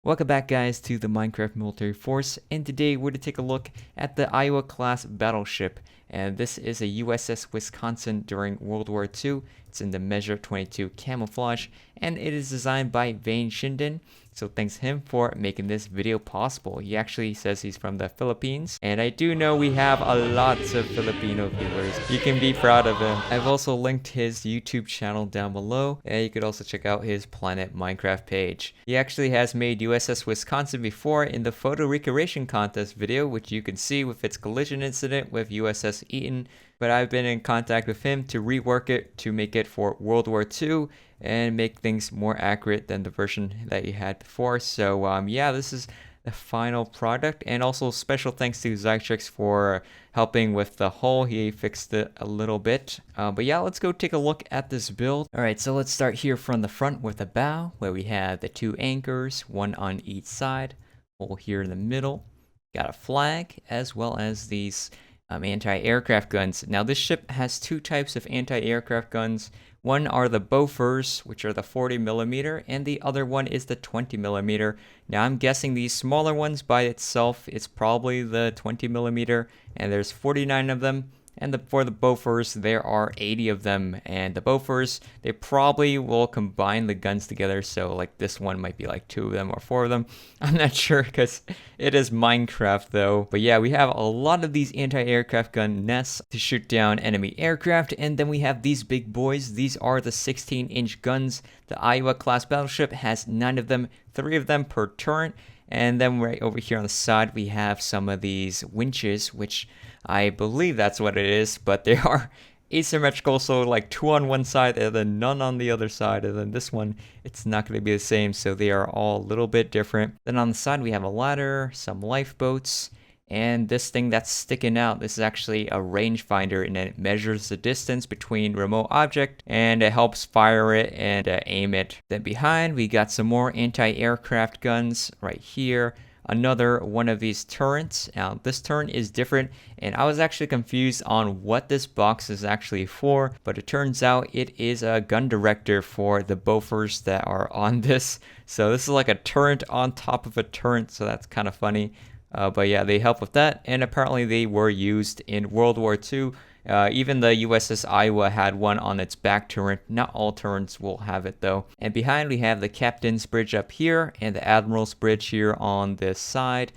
Welcome back guys to the Minecraft Military Force, and today we're to take a look at the Iowa class battleship, and this is a USS Wisconsin during World War II. It's in the Measure 22 camouflage, and it is designed by VYNE SHINDEN, so thanks to him for making this video possible. He actually says he's from the Philippines, and I do know we have a lot of Filipino viewers. You can be proud of him. I've also linked his YouTube channel down below, and you could also check out his Planet Minecraft page. He actually has made USS Wisconsin before in the photo recreation contest video, which you can see with its collision incident with USS Eaton, but I've been in contact with him to rework it to make it for World War II and make things more accurate than the version that you had before. So yeah, this is the final product, and also special thanks to Zytrix for helping with the hull. He fixed it a little bit, but yeah, let's go take a look at this build. All right, so let's start here from the front with the bow, where we have the two anchors, one on each side, hole here in the middle, got a flag, as well as these anti-aircraft guns. Now this ship has two types of anti-aircraft guns. One are the Bofors, which are the 40mm, and the other one is the 20mm. Now I'm guessing these smaller ones by itself, it's probably the 20mm, and there's 49 of them. And for the Bofors, there are 80 of them. And the Bofors, they probably will combine the guns together. So like this one might be like 2 of them or 4 of them. I'm not sure because it is Minecraft though. But yeah, we have a lot of these anti-aircraft gun nests to shoot down enemy aircraft. And then we have these big boys. These are the 16-inch guns. The Iowa class battleship has 9 of them, 3 of them per turret. And then right over here on the side, we have some of these winches, which I believe that's what it is, but they are asymmetrical, so like 2 on one side and then none on the other side, and then this one, it's not going to be the same, so they are all a little bit different. Then on the side, we have a ladder, some lifeboats, and this thing that's sticking out, this is actually a rangefinder, and it measures the distance between remote object, and it helps fire it and aim it. Then behind, we got some more anti-aircraft guns right here. Another one of these turrets. Now this turret is different, and I was actually confused on what this box is actually for, but it turns out it is a gun director for the Bofors that are on this. So this is like a turret on top of a turret, so that's kind of funny. But yeah, they help with that, and apparently they were used in World War II. Even the USS Iowa had one on its back turret. Not all turrets will have it though. And behind we have the captain's bridge up here and the admiral's bridge here on this side.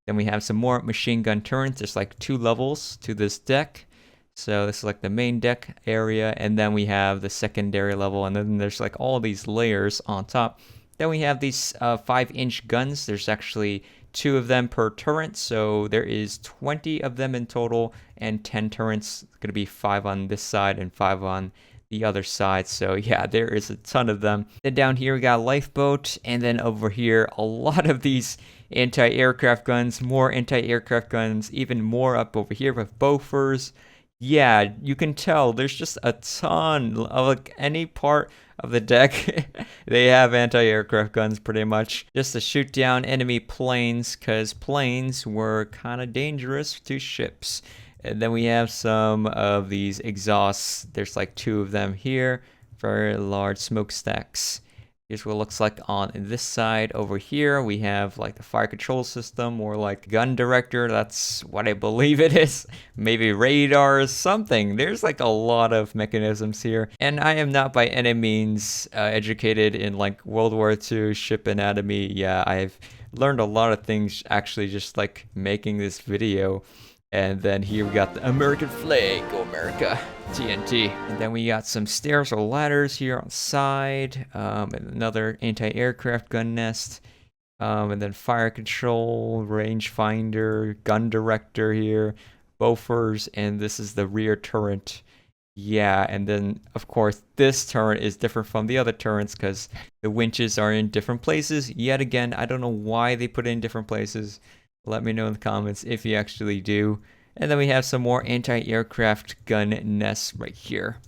Then we have some more machine gun turrets. There's like 2 levels to this deck. So this is like the main deck area, and then we have the secondary level, and then there's like all these layers on top. Then we have these 5-inch guns. There's actually 2 of them per turret, so there is 20 of them in total, and 10 turrets. It's going to be 5 on this side and 5 on the other side. So yeah, there is a ton of them. Then down here we got a lifeboat, and then over here a lot of these anti-aircraft guns, more anti-aircraft guns, even more up over here with Bofors. Yeah, you can tell there's just a ton of like any part of the deck. They have anti-aircraft guns pretty much just to shoot down enemy planes, because planes were kind of dangerous to ships. And then we have some of these exhausts. There's like 2 of them here, very large smokestacks. Here's what it looks like on this side. Over here we have like the fire control system, or like gun director. That's what I believe it is. Maybe radar or something. There's like a lot of mechanisms here, and I am not by any means educated in like World War II ship anatomy. Yeah, I've learned a lot of things actually just like making this video. And then here we got the American flag, go America, TNT. And then we got some stairs or ladders here on the side, and another anti-aircraft gun nest, and then fire control, rangefinder, gun director here, Bofors, and this is the rear turret. Yeah, and then of course this turret is different from the other turrets because the winches are in different places. Yet again, I don't know why they put it in different places. Let me know in the comments if you actually do. And then we have some more anti-aircraft gun nests right here,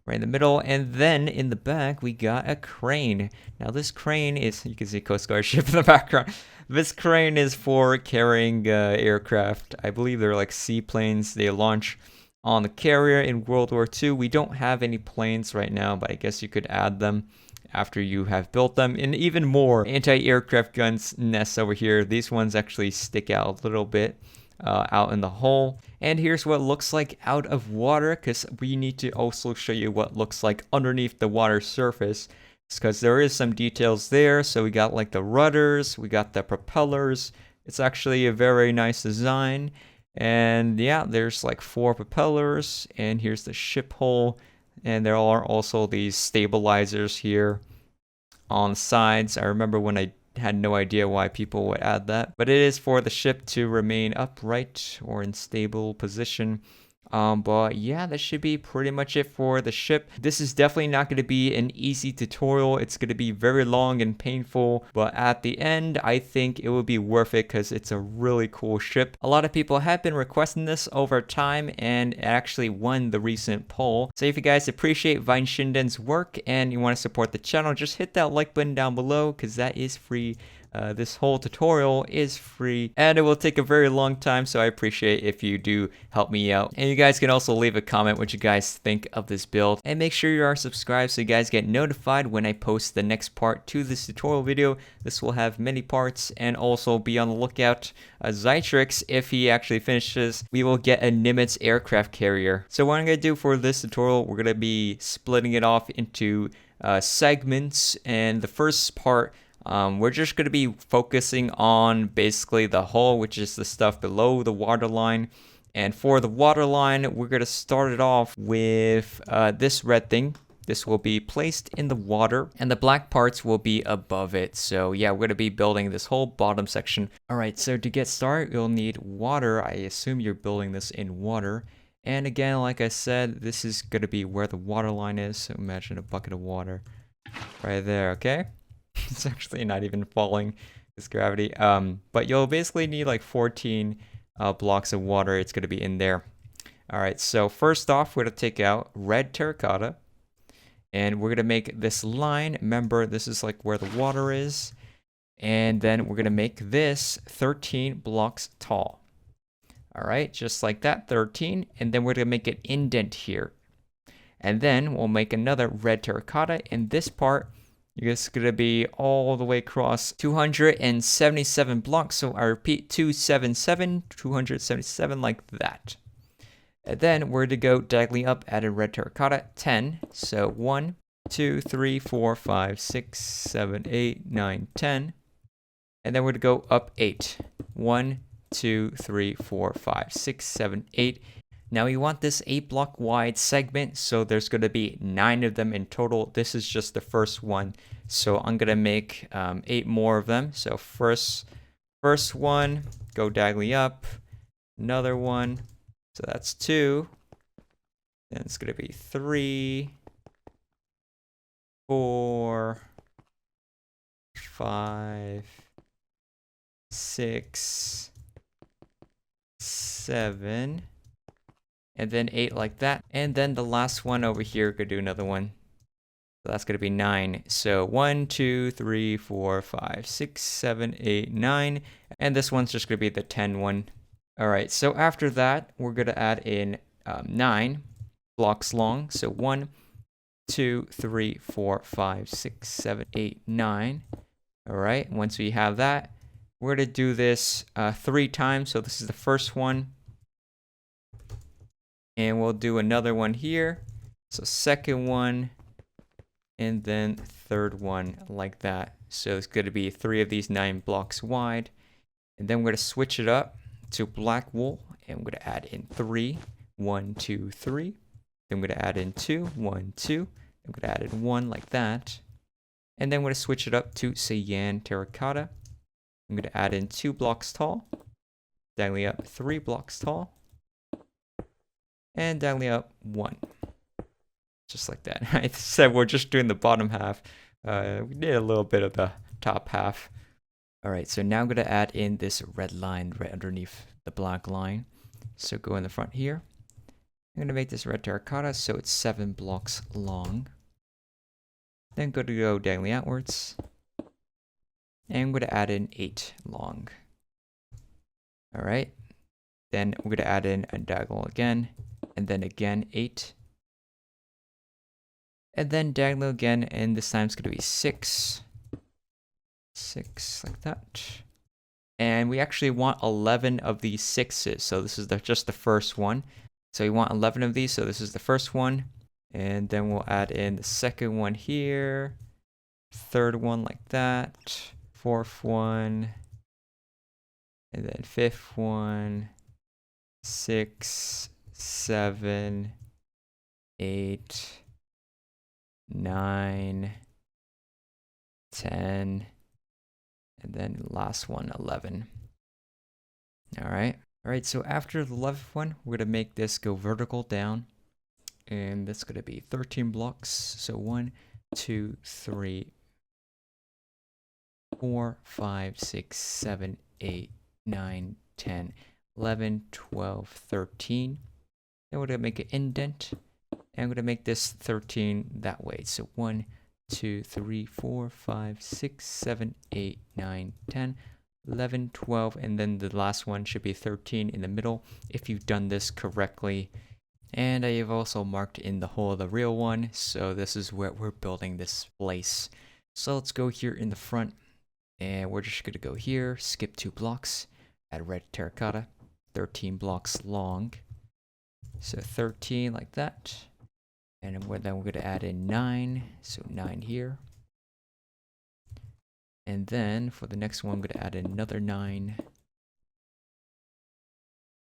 right in the middle. And then in the back, we got a crane. Now this crane is, you can see Coast Guard ship in the background. This crane is for carrying aircraft. I believe they're like seaplanes. They launch on the carrier in World War II. We don't have any planes right now, but I guess you could add them. after you have built them. And even more anti-aircraft guns nests over here. These ones actually stick out a little bit out in the hull. And here's what it looks like out of water, because we need to also show you what it looks like underneath the water surface, because there is some details there. So we got like the rudders, we got the propellers. It's actually a very nice design. And yeah, there's like 4 propellers, and here's the ship hull. And there are also these stabilizers here on the sides. I remember when I had no idea why people would add that, but it is for the ship to remain upright or in stable position. But yeah, that should be pretty much it for the ship. This is definitely not going to be an easy tutorial. It's going to be very long and painful, but at the end, I think it will be worth it because it's a really cool ship. A lot of people have been requesting this over time, and it actually won the recent poll. So if you guys appreciate VYNE SHINDEN's work and you want to support the channel, just hit that like button down below because that is free. This whole tutorial is free, and it will take a very long time, so I appreciate if you do help me out. And you guys can also leave a comment what you guys think of this build, and make sure you are subscribed so you guys get notified when I post the next part to this tutorial video. This will have many parts, and also be on the lookout. Zytrix, if he actually finishes, we will get a Nimitz aircraft carrier. So what I'm going to do for this tutorial, we're going to be splitting it off into segments, and the first part, we're just going to be focusing on basically the hull, which is the stuff below the waterline. And for the waterline, we're going to start it off with this red thing. This will be placed in the water, and the black parts will be above it. So yeah, we're going to be building this whole bottom section. All right, so to get started, you'll need water. I assume you're building this in water. And again, like I said, this is going to be where the waterline is. So imagine a bucket of water right there, okay? It's actually not even falling, this gravity. But you'll basically need like 14 blocks of water. It's going to be in there. All right, so first off, we're going to take out red terracotta, and we're going to make this line. Remember, this is like where the water is. And then we're going to make this 13 blocks tall. All right, just like that, 13. And then we're going to make an indent here. And then we'll make another red terracotta in this part. It's going to be all the way across 277 blocks. So I repeat, 277, like that. And then we're to go diagonally up, add a red terracotta, 10. So 1, 2, 3, 4, 5, 6, 7, 8, 9, 10. And then we're to go up 8. 1, 2, 3, 4, 5, 6, 7, 8. Now we want this 8 block wide segment, so there's going to be 9 of them in total. This is just the first one, so I'm going to make 8 more of them. So first one, go diagonally up, another one, so that's 2. Then it's going to be 3, 4, 5, 6, 7. And then 8 like that. And then the last one over here, could do another one. So that's going to be 9. So 1, 2, 3, 4, 5, 6, 7, 8, 9. And this one's just going to be the 10 one. All right, so after that, we're going to add in 9 blocks long. So 1, 2, 3, 4, 5, 6, 7, 8, 9. All right, once we have that, we're going to do this 3 times. So this is the first one. And we'll do another one here. So second one, and then third one like that. So it's going to be 3 of these 9 blocks wide. And then we're going to switch it up to black wool, and we're going to add in 3, 1, 2, 3. Then we're going to add in 2, 1, 2. I'm going to add in 1 like that. And then we're going to switch it up to cyan terracotta. I'm going to add in 2 blocks tall. Diagonally up 3 blocks tall. And diagonally up 1. Just like that. I said we're just doing the bottom half. We did a little bit of the top half. All right, so now I'm going to add in this red line right underneath the black line. So go in the front here. I'm going to make this red terracotta so it's 7 blocks long. Then go diagonally outwards. And I'm going to add in 8 long. All right. Then we're going to add in a diagonal again. And then again 8. And then diagonal again, and this time it's going to be 6. 6, like that. And we actually want 11 of these 6s, so this is just the first one. So we want 11 of these, so this is the first one. And then we'll add in the second one here, third one like that, fourth one, and then fifth one, 6, 7, 8, 9, 10, and then last one, 11. All right, so after the 11th one, we're gonna make this go vertical down, and that's gonna be 13 blocks. So 1, 2, 3, 4, 5, 6, 7, 8, 9, 10, 11, 12, 13. Then we're gonna make an indent, and I'm gonna make this 13 that way. So 1, 2, 3, 4, 5, 6, 7, 8, 9, 10, 11, 12, and then the last one should be 13 in the middle if you've done this correctly. And I have also marked in the hole of the real one, so this is where we're building this place. So let's go here in the front, and we're just gonna go here, skip 2 blocks, add red terracotta, 13 blocks long. So 13 like that. And then we're going to add in 9, so 9 here. And then for the next one, I'm going to add in another 9.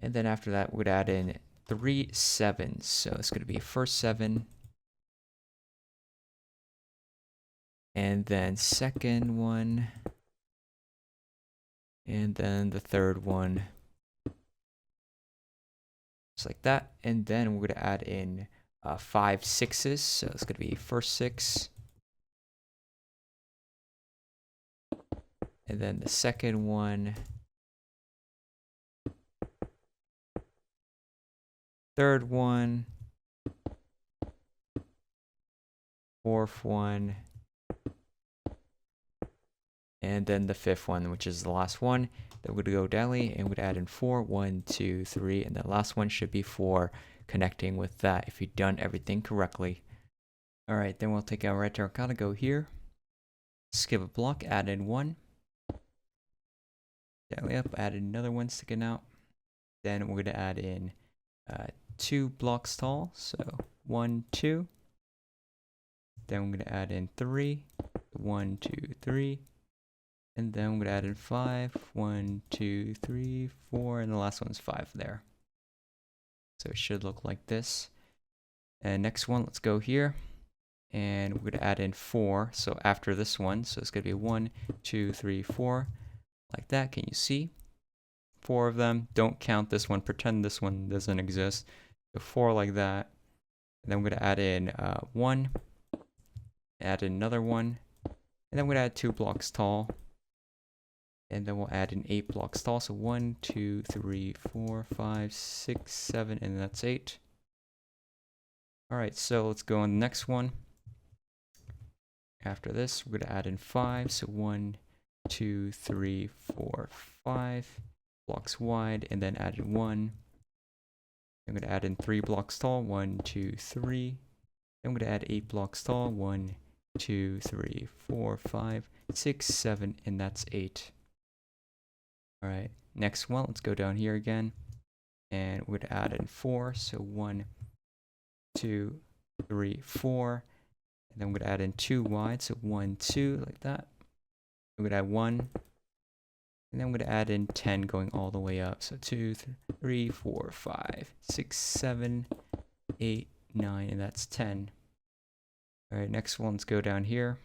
And then after that, we're going to add in 3 7s. So it's going to be first 7. And then second one. And then the third one. Just like that. And then we're going to add in 5 6s, so it's going to be first 6, and then the second one, third one, fourth one, and then the fifth one, which is the last one. Then we're going to go diagonally, and we're going to add in 4, 1, 2, 3, and the last one should be 4, connecting with that if you've done everything correctly. Alright, then we'll take our red terracotta, go here, skip a block, add in 1, diagonally up, add another one sticking out. Then we're going to add in 2 blocks tall, so 1, 2. Then we're going to add in 3, 1, 2, 3. And then we're going to add in 5, 1, 2, 3, 4, and the last one's 5 there. So it should look like this. And next one, let's go here. And we're going to add in 4. So after this one, so it's going to be 1, 2, 3, 4. Like that. Can you see? 4 of them. Don't count this one. Pretend this one doesn't exist. So 4 like that. And then we're going to add in 1. Add in another one. And then we're going to add 2 blocks tall. And then we'll add in 8 blocks tall. So 1, 2, 3, 4, 5, 6, 7, and that's 8. Alright, so let's go on the next one. After this, we're going to add in 5. So 1, 2, 3, 4, 5 blocks wide, and then add in 1. I'm going to add in 3 blocks tall. 1, 2, 3. Then I'm going to add 8 blocks tall. 1, 2, 3, 4, 5, 6, 7, and that's 8. Alright, next one, let's go down here again, and we're going to add in 4, so 1, 2, 3, 4, and then we're going to add in 2 wide, so 1, 2, like that. We're going to add 1, and then we're going to add in 10 going all the way up, so 2, 3, 4, 5, 6, 7, 8, 9, and that's 10. Alright, next one, let's go down here,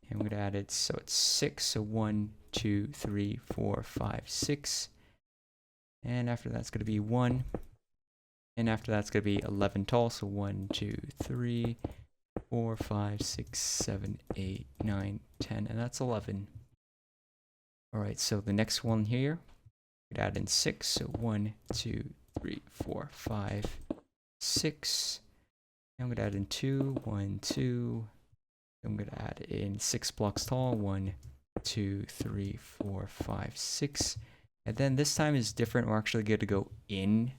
and we're going to add it, so it's 6, so 1, 2, 3, 4, 5, 6. And after that's going to be 1. And after that's going to be 11 tall. So 1, 2, 3, 4, 5, 6, 7, 8, 9, 10. And that's 11. Alright, so the next one here, we'd add in 6. So 1, 2, 3, 4, 5, 6. And I'm going to add in 2, 1, 2. I'm going to add in 6 blocks tall. 1, 2, 3, 4, 5, 6. And then this time is different. We're actually going to go in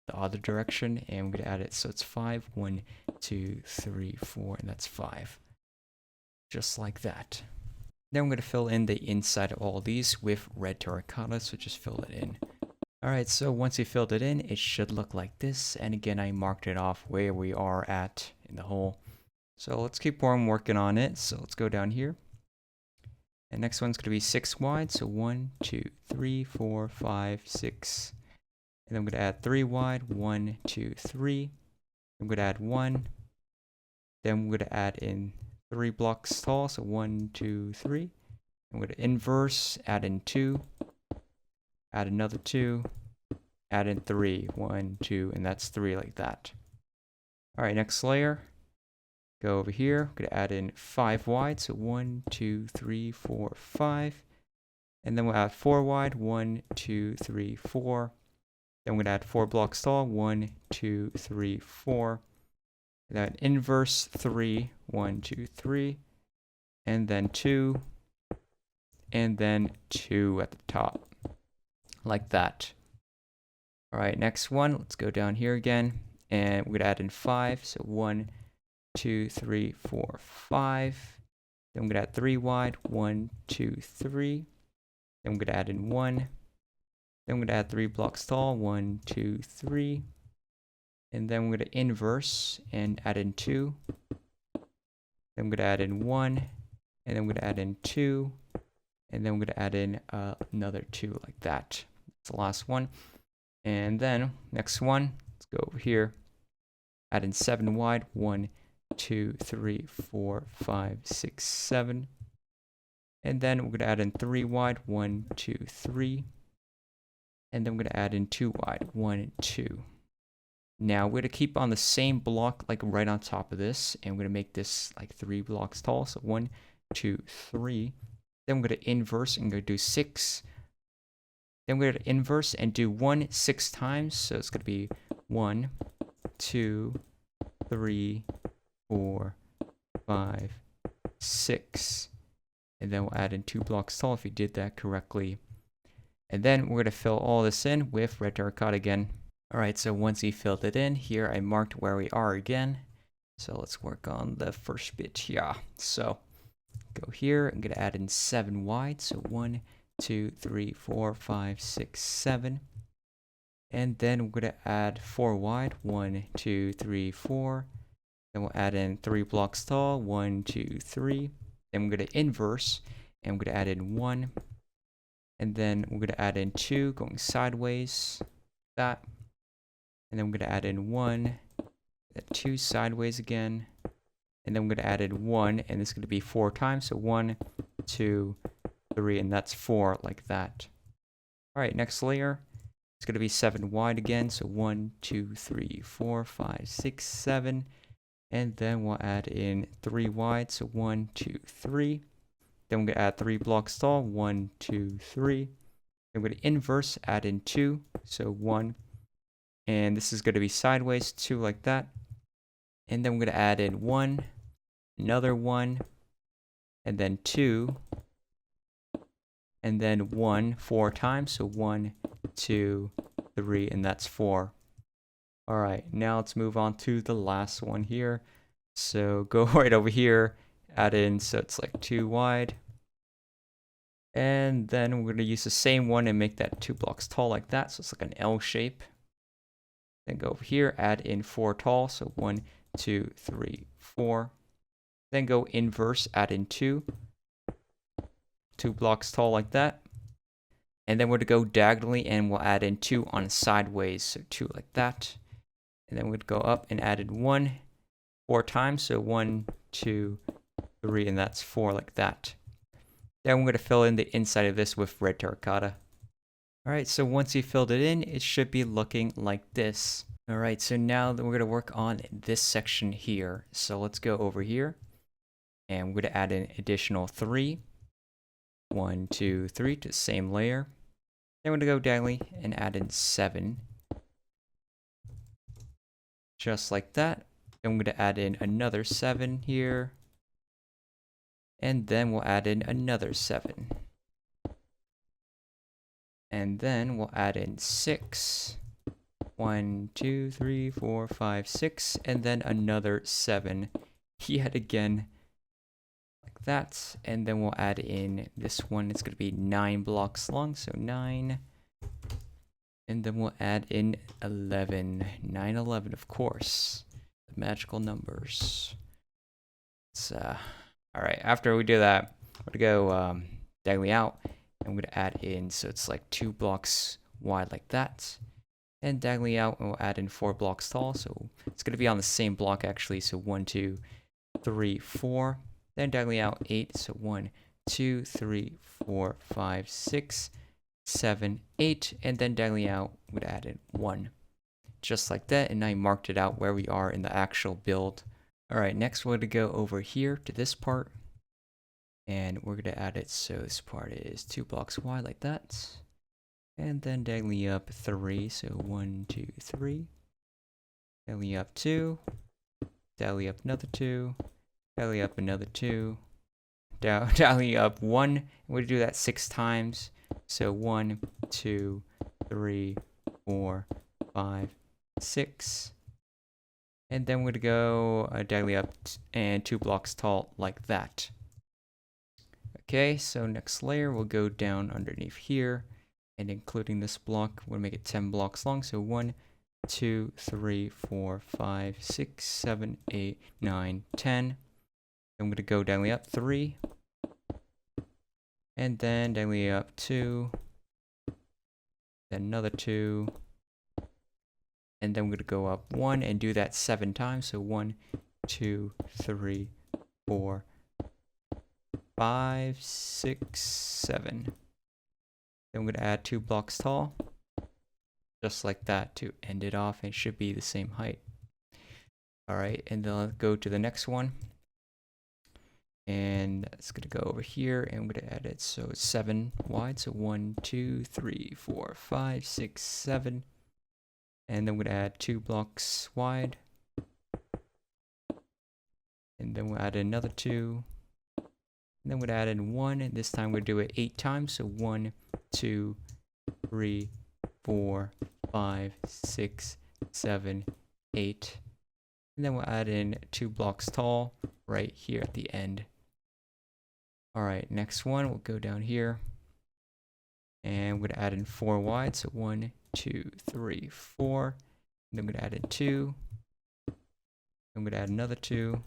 the other direction, and we're going to add it so it's 5. 1, 2, 3, 4, and that's 5. Just like that. Then I'm going to fill in the inside of all these with red terracotta, so just fill it in. Alright, so once you filled it in, it should look like this, and again I marked it off where we are at in the hole. So let's keep on working on it. So let's go down here. And next one's going to be 6 wide, so 1, 2, 3, 4, 5, 6. And then I'm going to add 3 wide, 1, 2, 3. I'm going to add 1. Then we're going to add in 3 blocks tall, so 1, 2, 3. I'm going to inverse, add in 2, add another 2, add in 3, 1, 2, and that's 3 like that. Alright, next layer. Go over here, I'm going to add in 5 wide, so 1, 2, 3, 4, 5. And then we'll add 4 wide, 1, 2, 3, 4. Then we're going to add 4 blocks tall, 1, 2, 3, 4. And then inverse 3, 1, 2, 3. And then 2. And then 2 at the top. Like that. Alright, next one, let's go down here again. And we're going to add in 5, so 1, 2, 3, 4, 5. Then I'm going to add 3 wide, 1, 2, 3. Then I'm going to add in 1. Then I'm going to add 3 blocks tall, 1, 2, 3. And then I'm going to inverse and add in 2. Then I'm going to add in 1. And then I'm going to add in 2. And then I'm going to add in another 2 like that. That's the last one. And then next one, let's go over here. Add in 7 wide, 1, 2, 3, 4, 5, 6, 7. And then we're going to add in 3 wide, 1, 2, 3. And then we're going to add in 2 wide, 1, 2. Now we're going to keep on the same block like right on top of this. And we're going to make this like 3 blocks tall. So 1, 2, 3. Then we're going to inverse and go do 6. Then we're going to inverse and do 1 6 times. So it's going to be 1, 2, 3, 4, 5, 6. And then we'll add in 2 blocks tall if you did that correctly. And then we're going to fill all this in with red terracotta again. Alright, so once you filled it in, here I marked where we are again. So let's work on the first bit here. So go here, I'm going to add in 7 wide. So 1, 2, 3, 4, 5, 6, 7. And then we're going to add 4 wide. 1, 2, 3, 4. Then we'll add in 3 blocks tall. 1, 2, 3. Then we're going to inverse. And we're going to add in 1. And then we're going to add in 2 going sideways. That. And then we're going to add in 1. 2 sideways again. And then we're going to add in 1. And this is going to be 4 times. So 1, 2, 3. And that's 4 like that. Alright, next layer. It's going to be 7 wide again. So 1, 2, 3, 4, 5, 6, 7. And then we'll add in 3 wide. So 1, 2, 3. Then we're going to add 3 blocks tall. 1, 2, 3. Then we're going to inverse, add in 2. So 1. And this is going to be sideways, 2 like that. And then we're going to add in 1. Another 1. And then 2. And then 1 4 times. So 1, 2, 3. And that's 4. Alright, now let's move on to the last one here. So go right over here, add in, so it's like 2 wide. And then we're going to use the same one and make that 2 blocks tall like that, so it's like an L shape. Then go over here, add in 4 tall, so 1, 2, 3, 4. Then go inverse, add in 2. 2 blocks tall like that. And then we're going to go diagonally and we'll add in 2 on sideways, so 2 like that. And then we'd go up and add in 1 4 times. So 1, 2, 3, and that's 4 like that. Then we're going to fill in the inside of this with red terracotta. Alright, so once you filled it in, it should be looking like this. Alright, so now we're going to work on this section here. So let's go over here. And we're going to add an additional 3. 1, 2, 3 to the same layer. Then we're going to go diagonally and add in 7. Just like that. Then we're going to add in another 7 here. And then we'll add in another 7. And then we'll add in 6. 1, 2, 3, 4, 5, 6, and then another 7 yet again, like that. And then we'll add in this one. It's going to be 9 blocks long, so 9. And then we'll add in 11. 9, 11, of course. The magical numbers. It's, alright, after we do that, we're going to go diagonally out. And we're going to add in, so it's like 2 blocks wide like that. And diagonally out, and we'll add in 4 blocks tall. So it's going to be on the same block actually. So 1, 2, 3, 4. Then diagonally out 8. So 1, 2, 3, 4, 5, 6, 7, 8. And then diagonally out, we'd add in 1. Just like that. And I marked it out where we are in the actual build. Alright, next we're going to go over here to this part. And we're going to add it so this part is 2 blocks wide like that. And then diagonally up 3, so 1, 2, 3. Diagonally up 2. Diagonally up another 2. Diagonally up another 2. Diagonally up 1. And we're going to do that 6 times. So 1, 2, 3, 4, 5, 6. And then we're going to go diagonally up and 2 blocks tall like that. Okay, so next layer we'll go down underneath here. And including this block, we'll make it 10 blocks long. So 1, 2, 3, 4, 5, 6, 7, 8, 9, 10. Then I'm going to go diagonally up 3. And then diagonally up 2. Then another 2. And then we're going to go up 1 and do that 7 times. So 1, 2, 3, 4, 5, 6, 7. Then we're going to add 2 blocks tall, just like that to end it off, and it should be the same height. Alright, and then let's go to the next one. And it's going to go over here, and we're going to add it so it's 7 wide. So 1, 2, 3, 4, 5, 6, 7. And then we're going to add 2 blocks wide. And then we'll add another 2. And then we'll add in 1, and this time we'll do it 8 times. So 1, 2, 3, 4, 5, 6, 7, 8. And then we'll add in 2 blocks tall right here at the end. Alright, next one, we'll go down here. And we're going to add in 4 wide. So 1, 2, 3, 4. And then we're going to add in 2. I'm going to add another 2.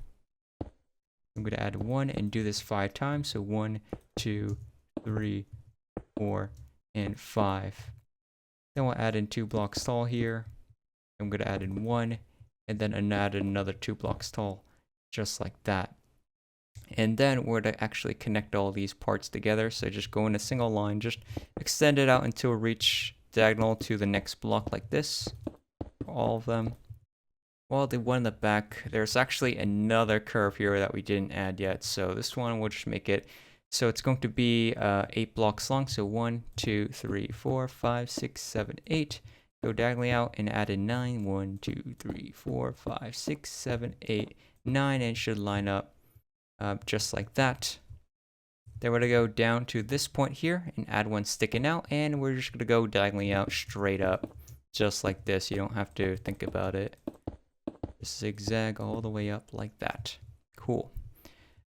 I'm going to add 1 and do this 5 times. So 1, 2, 3, 4, and 5. Then we'll add in 2 blocks tall here. I'm going to add in 1, and then add another 2 blocks tall, just like that. And then we're to actually connect all these parts together. So just go in a single line, just extend it out until we reach diagonal to the next block like this. All of them. Well, the one in the back, there's actually another curve here that we didn't add yet. So this one, we'll just make it. So it's going to be 8 blocks long. So 1, 2, 3, 4, 5, 6, 7, 8. Go diagonally out and add in 9. 1, 2, 3, 4, 5, 6, 7, 8, 9. And it should line up just like that. Then we're going to go down to this point here and add one sticking out. And we're just going to go diagonally out straight up. Just like this. You don't have to think about it. Just zigzag all the way up like that. Cool.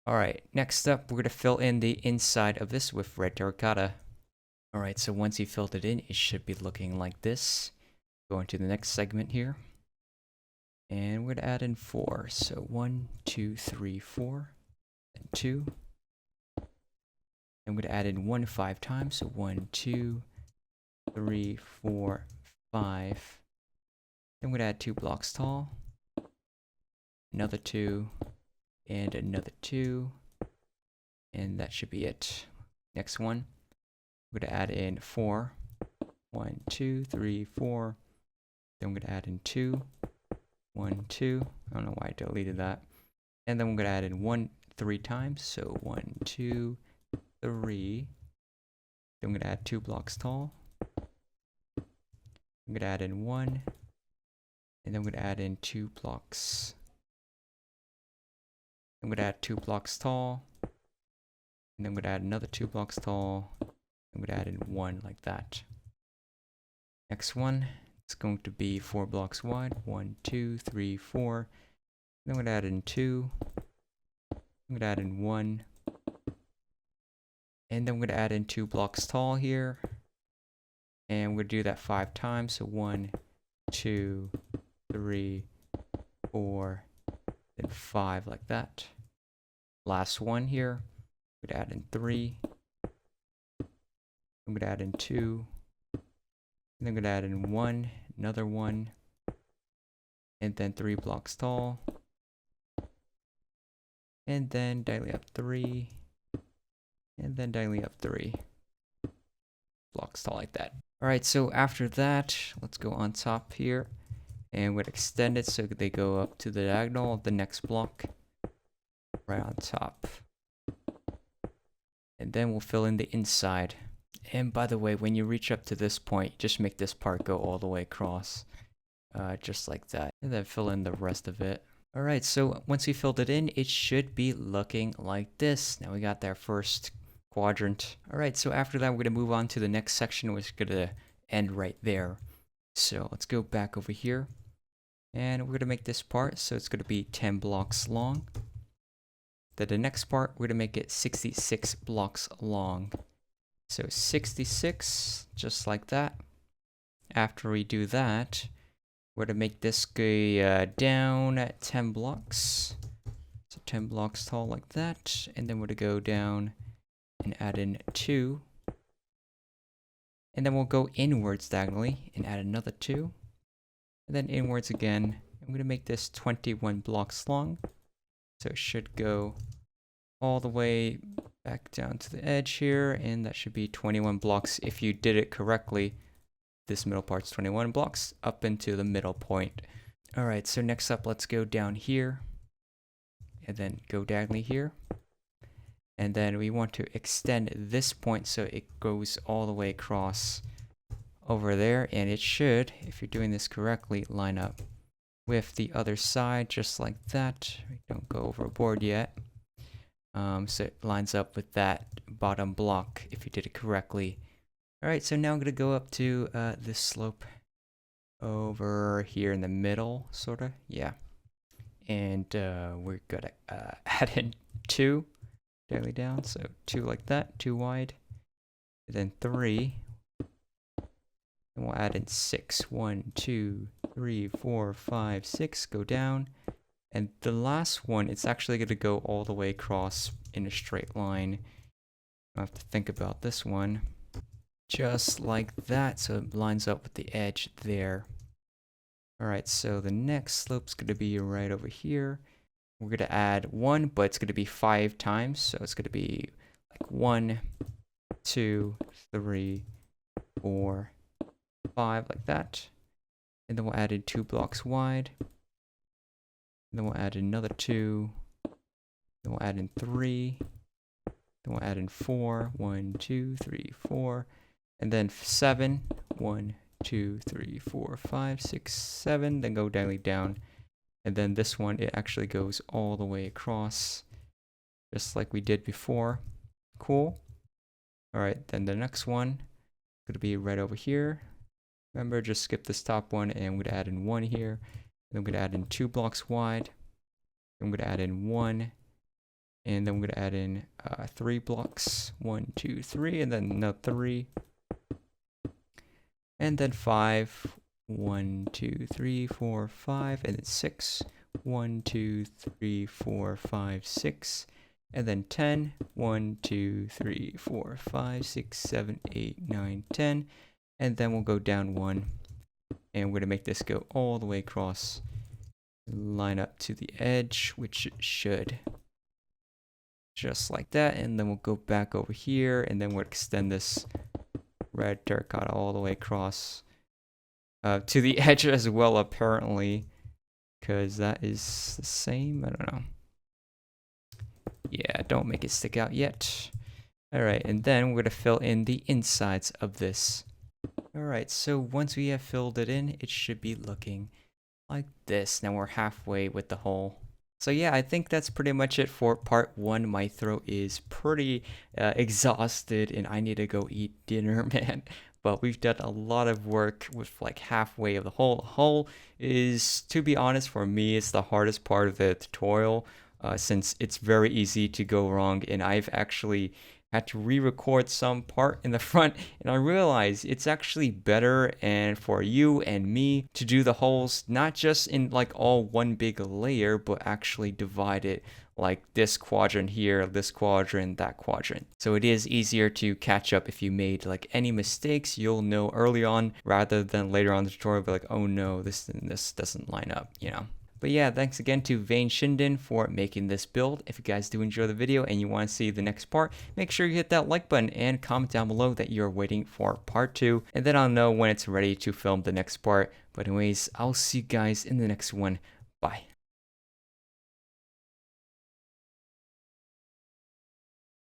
Alright, next up, we're going to fill in the inside of this with red terracotta. Alright, so once you filled it in, it should be looking like this. Going to the next segment here. And we're going to add in 4. So 1, 2, 3, 4. And 2. And we're going to add in 1 5 times. So 1, 2, 3, 4, 5. Then we're going to add 2 blocks tall. Another 2. And another 2. And that should be it. Next one. We're going to add in 4. 1, 2, 3, 4. Then we're going to add in 2. 1, 2. I don't know why I deleted that. And then we're going to add in 1 3 times. So 1, 2, 3. Then we're going to add 2 blocks tall. I'm going to add in 1. And then we're going to add in 2 blocks. I'm going to add 2 blocks tall. And then I'm going to add another 2 blocks tall. I'm going to add in 1 like that. Next one. It's It's going to be 4 blocks wide. 1, 2, 3, 4. Then I'm going to add in 2. I'm going to add in 1. And then I'm going to add in 2 blocks tall here. And we're going to do that 5 times. So 1, 2, 3, 4, then 5 like that. Last one here. I'm going to add in 3. I'm going to add in 2. And I'm going to add in 1, another 1. And then 3 blocks tall. And then dilate up 3. And then dilate up 3 blocks tall like that. Alright, so after that, let's go on top here. And we'll extend it so they go up to the diagonal of the next block. Right on top. And then we'll fill in the inside. And by the way, when you reach up to this point, just make this part go all the way across. Just like that. And then fill in the rest of it. Alright, so once we filled it in, it should be looking like this. Now we got their first quadrant. Alright, so after that, we're going to move on to the next section, which is going to end right there. So let's go back over here. And we're going to make this part, so it's going to be 10 blocks long. Then the next part, we're going to make it 66 blocks long. So 66, just like that. After we do that, we're going to make this go down at 10 blocks. So 10 blocks tall like that. And then we're going to go down and add in 2. And then we'll go inwards diagonally and add another 2. And then inwards again. I'm going to make this 21 blocks long. So it should go all the way back down to the edge here. And that should be 21 blocks. If you did it correctly, this middle part's 21 blocks up into the middle point. Alright, so next up, let's go down here. And then go diagonally here. And then we want to extend this point so it goes all the way across over there. And it should, if you're doing this correctly, line up with the other side just like that. We don't go overboard yet. So it lines up with that bottom block if you did it correctly. Alright, so now I'm going to go up to this slope over here in the middle, sort of. Yeah. And we're going to add in 2. Daily down, so 2 like that, 2 wide, and then 3, and we'll add in 6, 1, 2, 3, 4, 5, 6, go down, and the last one, it's actually going to go all the way across in a straight line. I have to think about this one, just like that, so it lines up with the edge there. Alright, so the next slope's going to be right over here. We're going to add 1, but it's going to be 5 times. So it's going to be like 1, 2, 3, 4, 5, like that. And then we'll add in 2 blocks wide. And then we'll add another 2. Then we'll add in 3. Then we'll add in 4. 1, 2, 3, 4. And then 7. 1, 2, 3, 4, 5, 6, 7. Then go diagonally down. And then this one, it actually goes all the way across, just like we did before. Cool. Alright, then the next one is going to be right over here. Remember, just skip this top one, and I'm going to add in 1 here. Then I'm going to add in 2 blocks wide. I'm going to add in 1. And then I'm going to add in 3 blocks. 1, 2, 3, and then another 3. And then 5. 1, 2, 3, 4, 5, and then 6. 1, 2, 3, 4, 5, 6, and then 10. 1, 2, 3, 4, 5, 6, 7, 8, 9, 10, and then we'll go down 1, and we're going to make this go all the way across, line up to the edge, which it should, just like that, and then we'll go back over here, and then we'll extend this red terracotta all the way across. To the edge as well, apparently, because that is the same. I don't know. Yeah, don't make it stick out yet. Alright, and then we're going to fill in the insides of this. Alright, so once we have filled it in, it should be looking like this. Now we're halfway with the whole So yeah, I think that's pretty much it for part one. My throat is pretty exhausted and I need to go eat dinner, man. But we've done a lot of work with like halfway of the whole. The whole is, to be honest, for me, it's the hardest part of the tutorial, since it's very easy to go wrong. And I've actually had to re-record some part in the front, and I realized it's actually better and for you and me to do the holes not just in like all one big layer, but actually divide it like this quadrant here, this quadrant, that quadrant. So it is easier to catch up if you made like any mistakes. You'll know early on rather than later on the tutorial be like, oh no, this doesn't line up, you know. But yeah, thanks again to VYNE SHINDEN for making this build. If you guys do enjoy the video and you want to see the next part, make sure you hit that like button and comment down below that you're waiting for part 2. And then I'll know when it's ready to film the next part. But anyways, I'll see you guys in the next one. Bye.